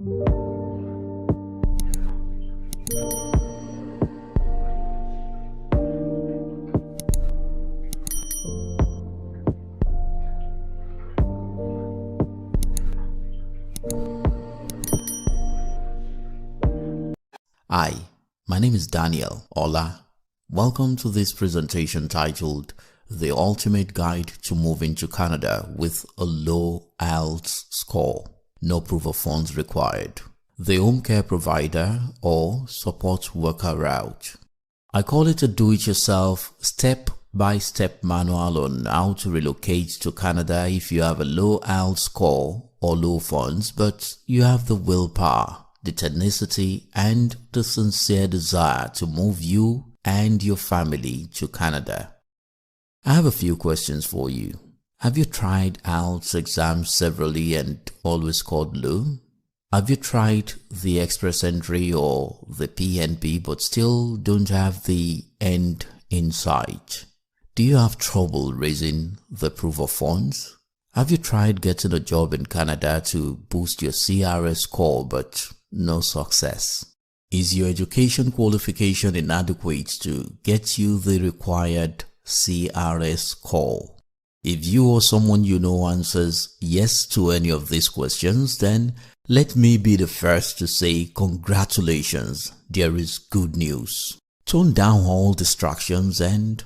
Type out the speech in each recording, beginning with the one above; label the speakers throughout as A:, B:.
A: Hi, my name is Daniel Ola. Welcome to this presentation titled The Ultimate Guide to Moving to Canada with a Low IELTS Score. No proof of funds required. The home care provider or support worker route. I call it a do-it-yourself step-by-step manual on how to relocate to Canada if you have a low IELTS score or low funds, but you have the willpower, the tenacity, and the sincere desire to move you and your family to Canada. I have a few questions for you. Have you tried IELTS exams severally and always scored low? Have you tried the express entry or the PNP but still don't have the end in sight? Do you have trouble raising the proof of funds? Have you tried getting a job in Canada to boost your CRS score but no success? Is your education qualification inadequate to get you the required CRS score? If you or someone you know answers yes to any of these questions, then let me be the first to say congratulations, there is good news. Tone down all distractions and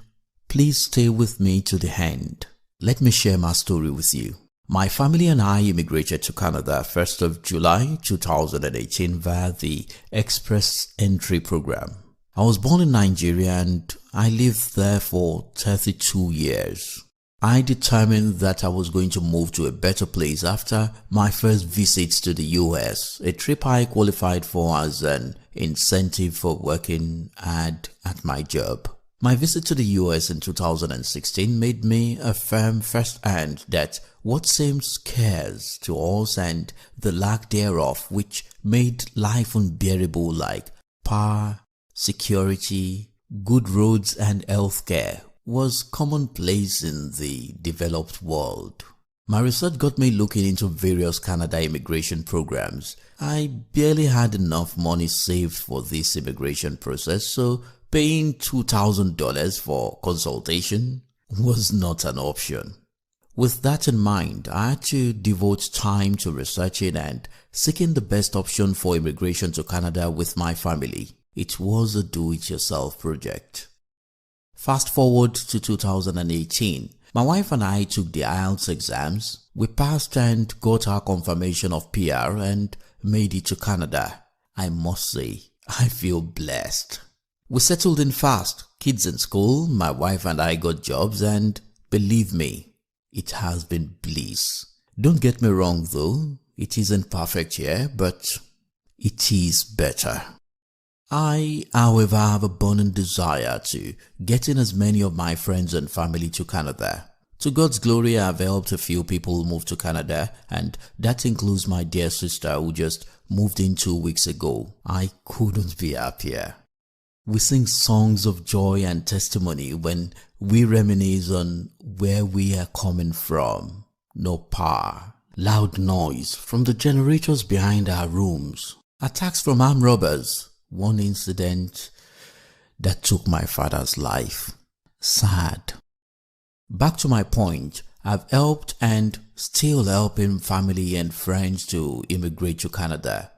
A: please stay with me to the end. Let me share my story with you. My family and I immigrated to Canada 1st of July 2018 via the Express Entry program. I was born in Nigeria and I lived there for 32 years. I determined that I was going to move to a better place after my first visit to the US, a trip I qualified for as an incentive for working hard at my job. My visit to the US in 2016 made me affirm firsthand that what seemed scarce to us and the lack thereof, which made life unbearable, like power, security, good roads and healthcare, was commonplace in the developed world. My research got me looking into various Canada immigration programs. I barely had enough money saved for this immigration process, so paying $2,000 for consultation was not an option. With that in mind, I had to devote time to researching and seeking the best option for immigration to Canada with my family. It was a do-it-yourself project. Fast forward to 2018. My wife and I took the IELTS exams. We passed and got our confirmation of PR and made it to Canada. I must say, I feel blessed. We settled in fast, kids in school, my wife and I got jobs, and believe me, it has been bliss. Don't get me wrong though, it isn't perfect here, but it is better. I, however, have a burning desire to get in as many of my friends and family to Canada. To God's glory, I have helped a few people move to Canada, and that includes my dear sister who just moved in 2 weeks ago. I couldn't be happier. We sing songs of joy and testimony when we reminisce on where we are coming from. No power, loud noise from the generators behind our rooms, attacks from armed robbers, one incident that took my father's life. Sad. Back to my point, I've helped and still helping family and friends to immigrate to Canada.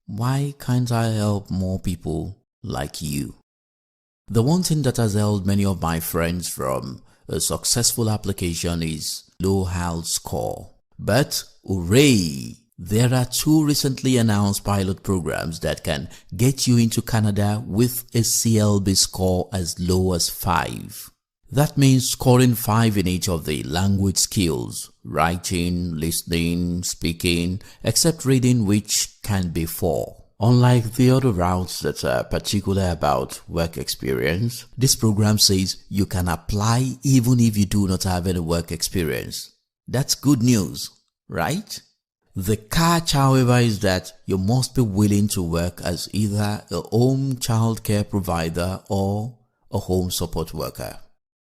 A: Why can't I help more people like you? The one thing that has held many of my friends from a successful application is low IELTS score. But hooray! There are 2 recently announced pilot programs that can get you into Canada with a CLB score as low as 5. That means scoring 5 in each of the language skills, writing, listening, speaking, except reading, which can be 4. Unlike the other routes that are particular about work experience, this program says you can apply even if you do not have any work experience. That's good news, right? The catch, however, is that you must be willing to work as either a home child care provider or a home support worker.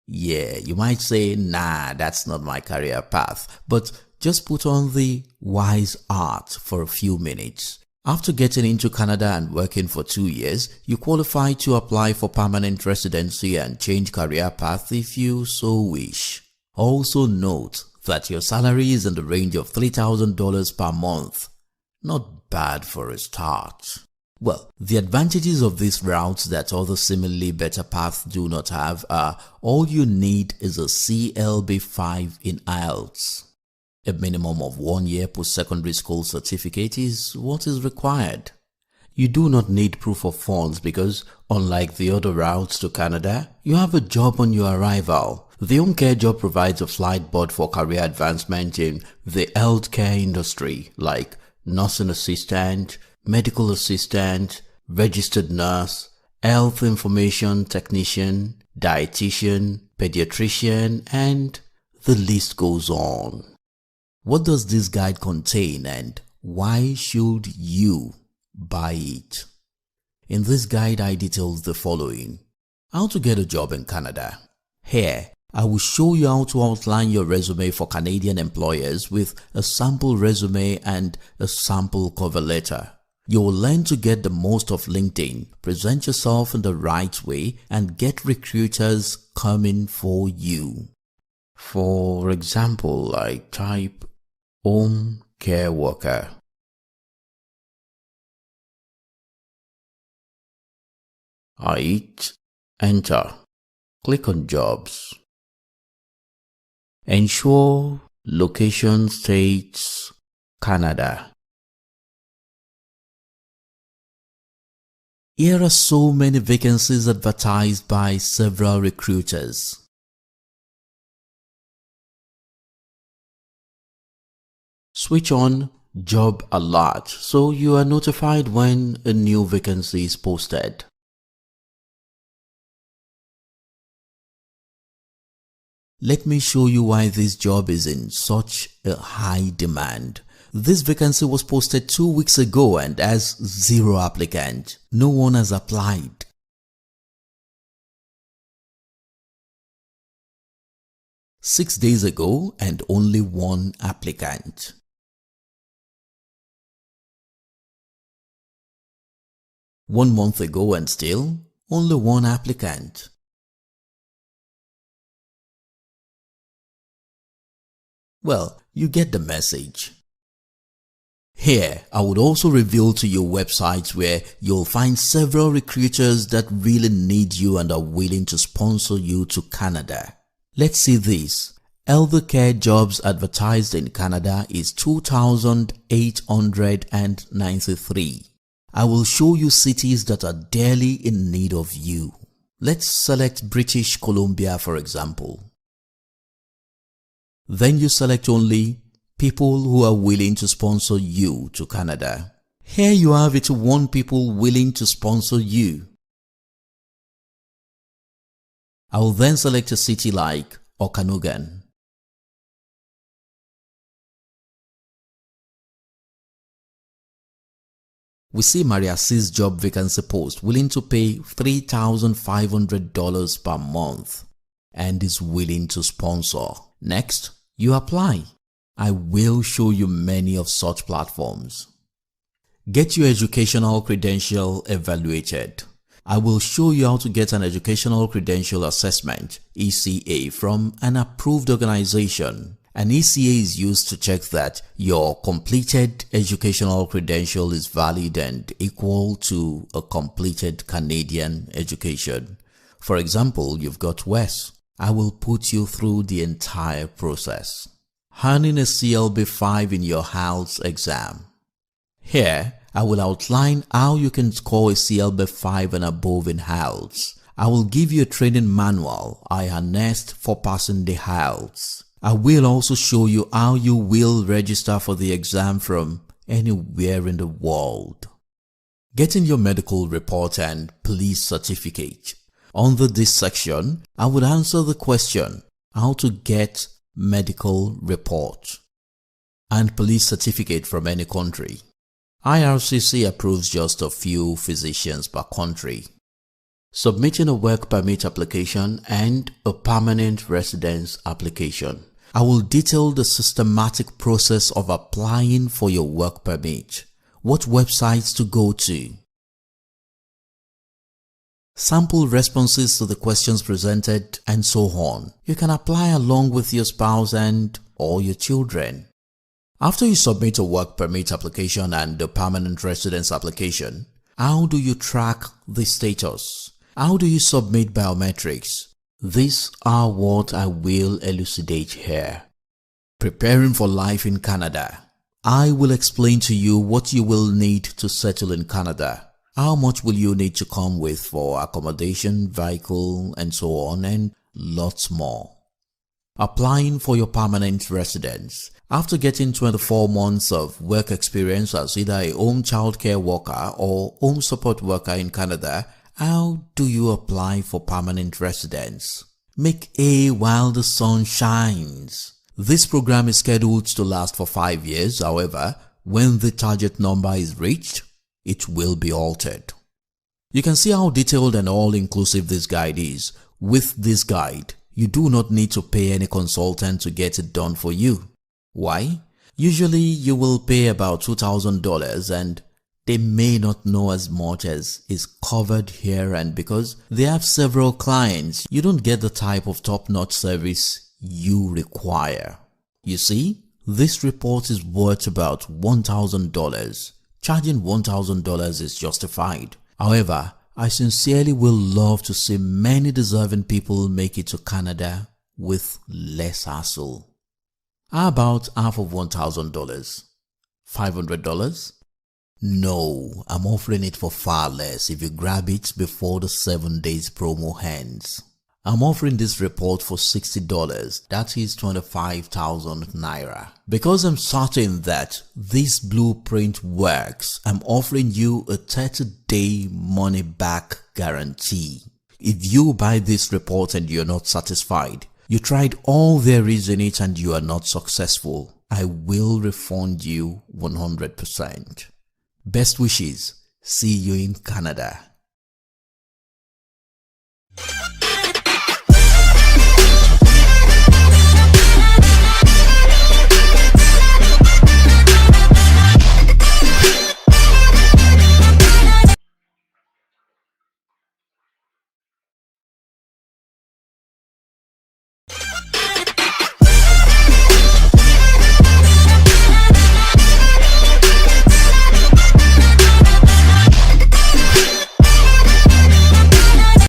A: Yeah, you might say, nah, that's not my career path, but just put on the wise art for a few minutes. After getting into Canada and working for 2 years, you qualify to apply for permanent residency and change career path if you so wish. Also note that your salary is in the range of $3,000 per month. Not bad for a start. Well, the advantages of these routes that other similarly better paths do not have are all you need is a CLB-5 in IELTS. A minimum of 1 year post-secondary school certificate is what is required. You do not need proof of funds because, unlike the other routes to Canada, you have a job on your arrival. The home care job provides a flight board for career advancement in the healthcare industry like nursing assistant, medical assistant, registered nurse, health information technician, dietitian, pediatrician, and the list goes on. What does this guide contain and why should you buy it? In this guide, I detail the following. How to get a job in Canada. Here, I will show you how to outline your resume for Canadian employers with a sample resume and a sample cover letter. You will learn to get the most of LinkedIn, present yourself in the right way, and get recruiters coming for you. For example, I type home care worker. I hit enter. Click on jobs. Ensure location states Canada. Here are so many vacancies advertised by several recruiters. Switch on Job Alert so you are notified when a new vacancy is posted. Let me show you why this job is in such a high demand. This vacancy was posted 2 weeks ago and has 0 applicants. No one has applied. Six days ago and only 1 applicant. One month ago and still only 1 applicant. Well, you get the message. Here, I would also reveal to you websites where you'll find several recruiters that really need you and are willing to sponsor you to Canada. Let's see this. Elder care jobs advertised in Canada is 2,893. I will show you cities that are dearly in need of you. Let's select British Columbia for example. Then you select only people who are willing to sponsor you to Canada. Here you have it, 1 people willing to sponsor you. I will then select a city like Okanogan. We see Maria C's job vacancy post willing to pay $3,500 per month and is willing to sponsor. Next, you apply. I will show you many of such platforms. Get your educational credential evaluated. I will show you how to get an educational credential assessment (ECA) from an approved organization. An ECA is used to check that your completed educational credential is valid and equal to a completed Canadian education. For example, you've got WES. I will put you through the entire process. Earning a CLB-5 in your IELTS exam. Here, I will outline how you can score a CLB-5 and above in IELTS. I will give you a training manual I harnessed for passing the IELTS. I will also show you how you will register for the exam from anywhere in the world. Getting your medical report and police certificate. Under this section, I would answer the question, how to get medical report and police certificate from any country. IRCC approves just a few physicians per country. Submitting a work permit application and a permanent residence application. I will detail the systematic process of applying for your work permit. what websites to go to. Sample responses to the questions presented, and so on. You can apply along with your spouse and or your children. After you submit a work permit application and a permanent residence application, how do you track the status? How do you submit biometrics? These are what I will elucidate here. Preparing for life in Canada. I will explain to you what you will need to settle in Canada. How much will you need to come with for accommodation, vehicle, and so on, and lots more. Applying for your permanent residence. After getting 24 months of work experience as either a home childcare worker or home support worker in Canada, how do you apply for permanent residence? Make hay while the sun shines. This program is scheduled to last for 5 years. However, when the target number is reached, it will be altered. You can see how detailed and all-inclusive this guide is. With this guide, you do not need to pay any consultant to get it done for you. Why? Usually you will pay about $2,000 and they may not know as much as is covered here, and because they have several clients, you don't get the type of top-notch service you require. You see, this report is worth about $1,000. Charging $1,000 is justified. However, I sincerely will love to see many deserving people make it to Canada with less hassle. How about half of $1,000? $500? No, I'm offering it for far less if you grab it before the 7 days promo ends. I'm offering this report for $60, that is 25,000 Naira. Because I'm certain that this blueprint works, I'm offering you a 30-day money-back guarantee. If you buy this report and you're not satisfied, you tried all there is in it and you are not successful, I will refund you 100%. Best wishes. See you in Canada.